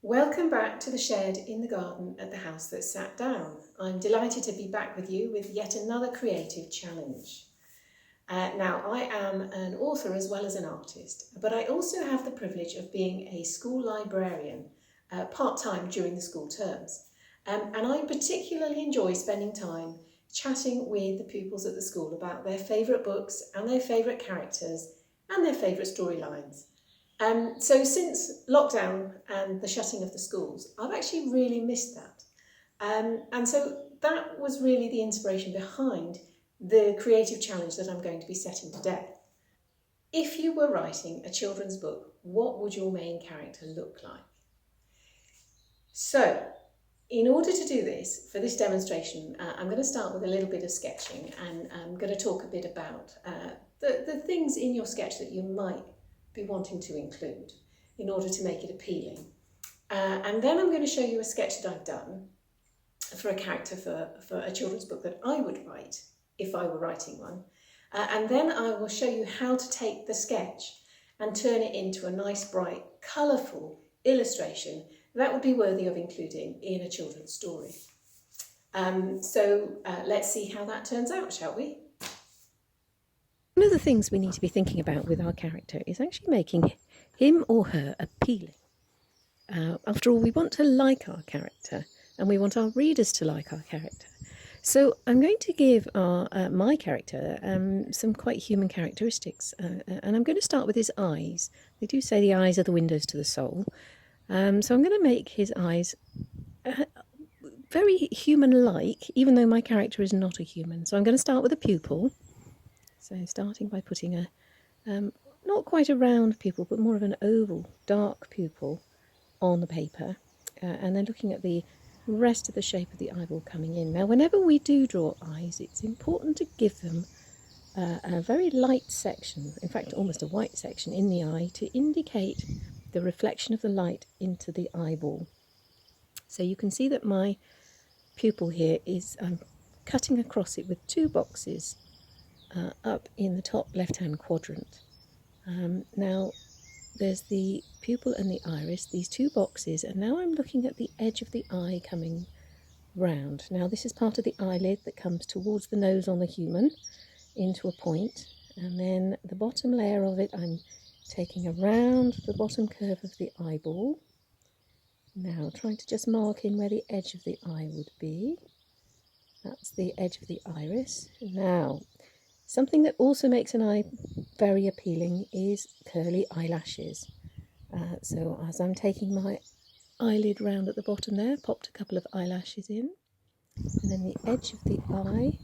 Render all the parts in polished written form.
Welcome back to the shed in the garden at the house that sat down. I'm delighted to be back with you with yet another creative challenge. Now, I am an author as well as an artist, but I also have the privilege of being a school librarian part-time during the school terms. And I particularly enjoy spending time chatting with the pupils at the school about their favourite books and their favourite characters and their favourite storylines. So since lockdown and the shutting of the schools, I've actually really missed that. And so that was really the inspiration behind the creative challenge that I'm going to be setting today. If you were writing a children's book, what would your main character look like? So, in order to do this, for this demonstration, I'm going to start with a little bit of sketching, and I'm going to talk a bit about the things in your sketch that you might be wanting to include in order to make it appealing. And then I'm going to show you a sketch that I've done for a character for a children's book that I would write if I were writing one. And then I will show you how to take the sketch and turn it into a nice, bright, colourful illustration that would be worthy of including in a children's story. So let's see how that turns out, shall we? One of the things we need to be thinking about with our character is actually making him or her appealing. After all, we want to like our character and we want our readers to like our character. So I'm going to give my character some quite human characteristics, and I'm going to start with his eyes. They do say the eyes are the windows to the soul, so I'm going to make his eyes very human-like, even though my character is not a human. So I'm going to start with a pupil. So starting by putting a, not quite a round pupil, but more of an oval, dark pupil on the paper, and then looking at the rest of the shape of the eyeball coming in. Now, whenever we do draw eyes, it's important to give them a very light section, in fact almost a white section in the eye, to indicate the reflection of the light into the eyeball. So you can see that my pupil here is cutting across it with two boxes up in the top left-hand quadrant. Now there's the pupil and the iris, these two boxes, and now I'm looking at the edge of the eye coming round. Now this is part of the eyelid that comes towards the nose on the human into a point, and then the bottom layer of it I'm taking around the bottom curve of the eyeball. Now trying to just mark in where the edge of the eye would be. That's the edge of the iris. Now, something that also makes an eye very appealing is curly eyelashes. So as I'm taking my eyelid round at the bottom there, popped a couple of eyelashes in, and then the edge of the eye,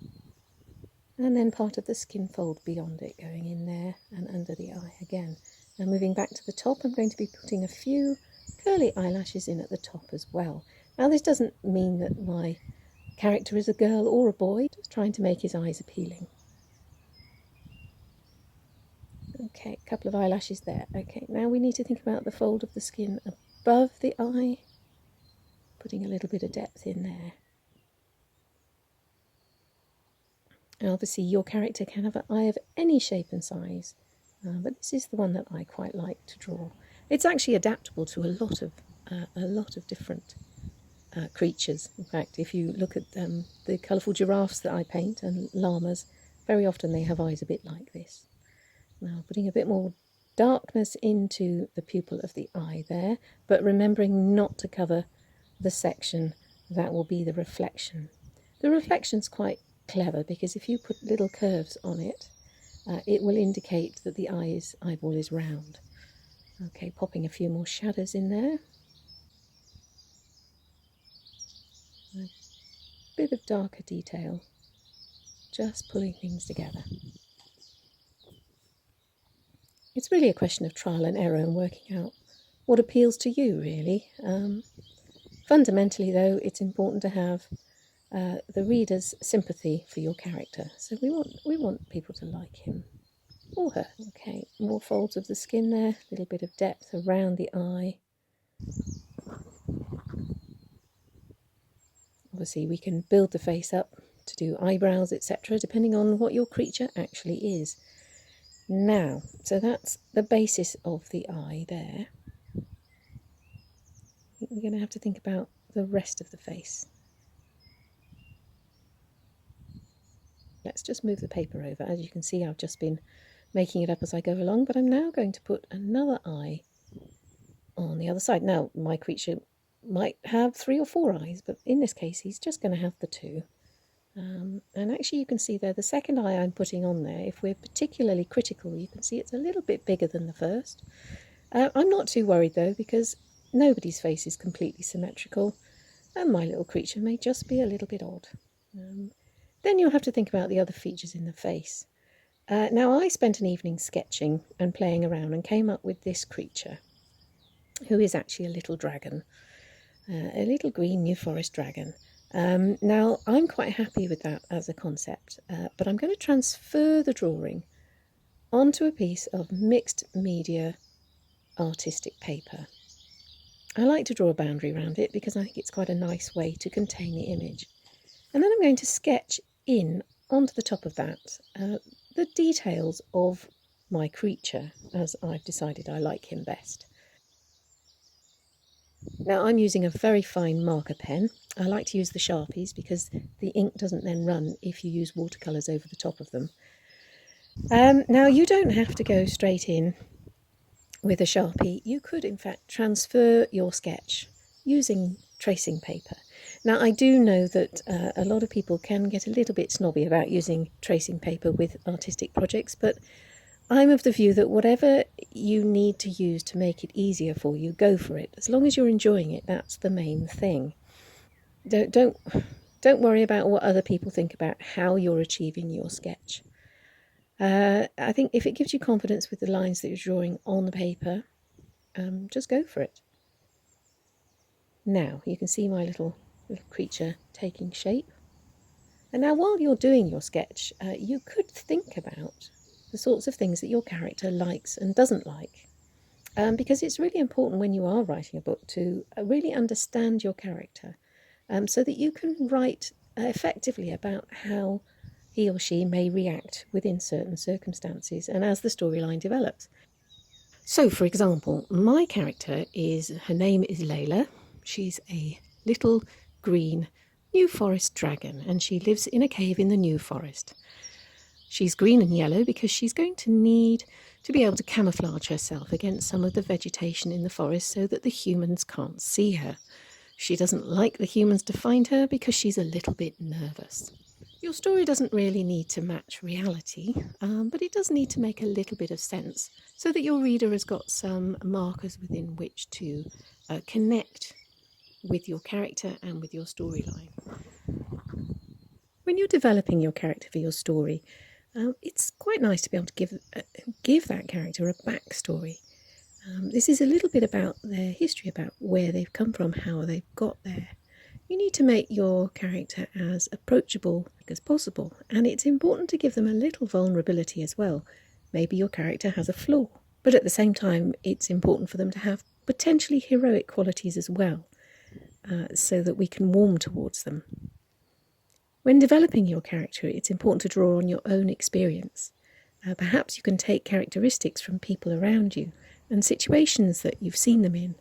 and then part of the skin fold beyond it going in there and under the eye again. Now moving back to the top, I'm going to be putting a few curly eyelashes in at the top as well. Now this doesn't mean that my character is a girl or a boy, just trying to make his eyes appealing. Okay, a couple of eyelashes there. Okay, now we need to think about the fold of the skin above the eye, putting a little bit of depth in there. And obviously your character can have an eye of any shape and size, but this is the one that I quite like to draw. It's actually adaptable to a lot of different creatures. In fact, if you look at the colourful giraffes that I paint and llamas, very often they have eyes a bit like this. Now putting a bit more darkness into the pupil of the eye there, but remembering not to cover the section that will be the reflection. The reflection's quite clever because if you put little curves on it, it will indicate that the eyeball is round. Okay, popping a few more shadows in there. A bit of darker detail, just pulling things together. It's really a question of trial and error and working out what appeals to you, really. Fundamentally, though, it's important to have the reader's sympathy for your character. So we want people to like him or her. Okay, more folds of the skin there, a little bit of depth around the eye. Obviously, we can build the face up to do eyebrows, etc., depending on what your creature actually is. Now, so that's the basis of the eye there. We're going to have to think about the rest of the face. Let's just move the paper over. As you can see, I've just been making it up as I go along, but I'm now going to put another eye on the other side. Now, my creature might have 3 or 4 eyes, but in this case, he's just going to have the 2. And actually, you can see there, the second eye I'm putting on there, if we're particularly critical, you can see it's a little bit bigger than the first. I'm not too worried, though, because nobody's face is completely symmetrical, and my little creature may just be a little bit odd. Then you'll have to think about the other features in the face. Now, I spent an evening sketching and playing around and came up with this creature, who is actually a little dragon, a little green New Forest dragon. Now, I'm quite happy with that as a concept, but I'm going to transfer the drawing onto a piece of mixed media artistic paper. I like to draw a boundary around it because I think it's quite a nice way to contain the image. And then I'm going to sketch in onto the top of that the details of my creature, as I've decided I like him best. Now, I'm using a very fine marker pen. I like to use the Sharpies because the ink doesn't then run if you use watercolours over the top of them. Now, you don't have to go straight in with a Sharpie. You could, in fact, transfer your sketch using tracing paper. Now, I do know that a lot of people can get a little bit snobby about using tracing paper with artistic projects, but I'm of the view that whatever you need to use to make it easier for you, go for it. As long as you're enjoying it, that's the main thing. Don't worry about what other people think about how you're achieving your sketch. I think if it gives you confidence with the lines that you're drawing on the paper, just go for it. Now, you can see my little creature taking shape. And now, while you're doing your sketch, you could think about the sorts of things that your character likes and doesn't like. Because it's really important when you are writing a book to really understand your character, so that you can write effectively about how he or she may react within certain circumstances and as the storyline develops. So, for example, my character her name is Layla. She's a little green New Forest dragon, and she lives in a cave in the New Forest. She's green and yellow because she's going to need to be able to camouflage herself against some of the vegetation in the forest so that the humans can't see her. She doesn't like the humans to find her because she's a little bit nervous. Your story doesn't really need to match reality, but it does need to make a little bit of sense so that your reader has got some markers within which to connect with your character and with your storyline. When you're developing your character for your story, it's quite nice to be able to give that character a backstory. This is a little bit about their history, about where they've come from, how they've got there. You need to make your character as approachable as possible, and it's important to give them a little vulnerability as well. Maybe your character has a flaw, but at the same time it's important for them to have potentially heroic qualities as well, so that we can warm towards them. When developing your character, it's important to draw on your own experience. Perhaps you can take characteristics from people around you and situations that you've seen them in,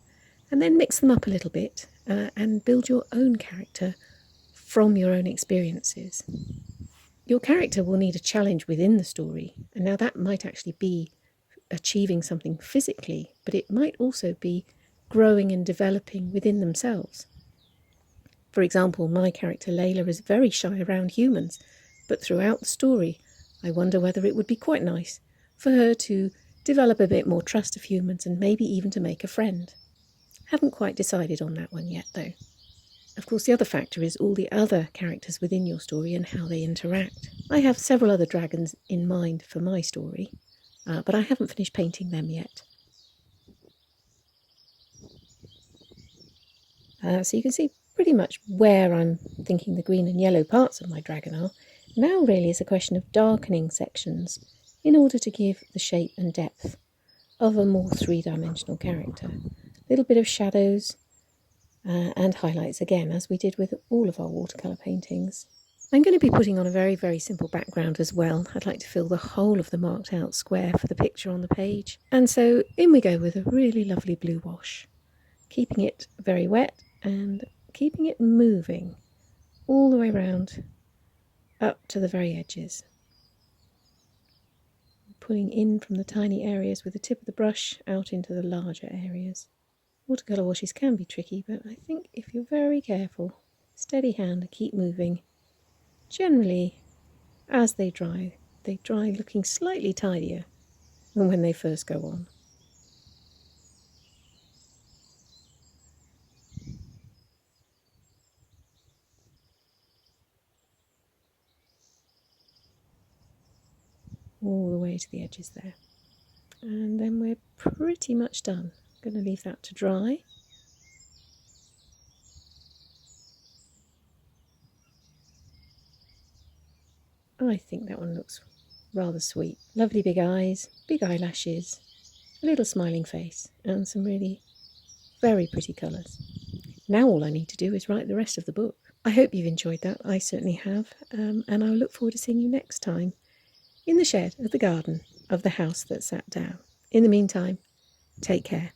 and then mix them up a little bit and build your own character from your own experiences. Your character will need a challenge within the story, and now that might actually be achieving something physically, but it might also be growing and developing within themselves. For example, my character Layla is very shy around humans, but throughout the story I wonder whether it would be quite nice for her to develop a bit more trust of humans and maybe even to make a friend. Haven't quite decided on that one yet, though. Of course, the other factor is all the other characters within your story and how they interact. I have several other dragons in mind for my story, but I haven't finished painting them yet. So you can see pretty much where I'm thinking the green and yellow parts of my dragon are. Now really is a question of darkening sections in order to give the shape and depth of a more three-dimensional character. A little bit of shadows and highlights again, as we did with all of our watercolour paintings. I'm going to be putting on a very, very simple background as well. I'd like to fill the whole of the marked out square for the picture on the page. And so in we go with a really lovely blue wash. keeping it very wet and keeping it moving all the way around up to the very edges. Pulling in from the tiny areas with the tip of the brush out into the larger areas. Watercolour washes can be tricky, but I think if you're very careful, steady hand and keep moving, generally as they dry looking slightly tidier than when they first go on. All the way to the edges there. And then we're pretty much done. I'm going to leave that to dry. I think that one looks rather sweet. Lovely big eyes, big eyelashes, a little smiling face, and some really very pretty colours. Now all I need to do is write the rest of the book. I hope you've enjoyed that. I certainly have. And I'll look forward to seeing you next time in the shed of the garden of the house that sat down. In the meantime, take care.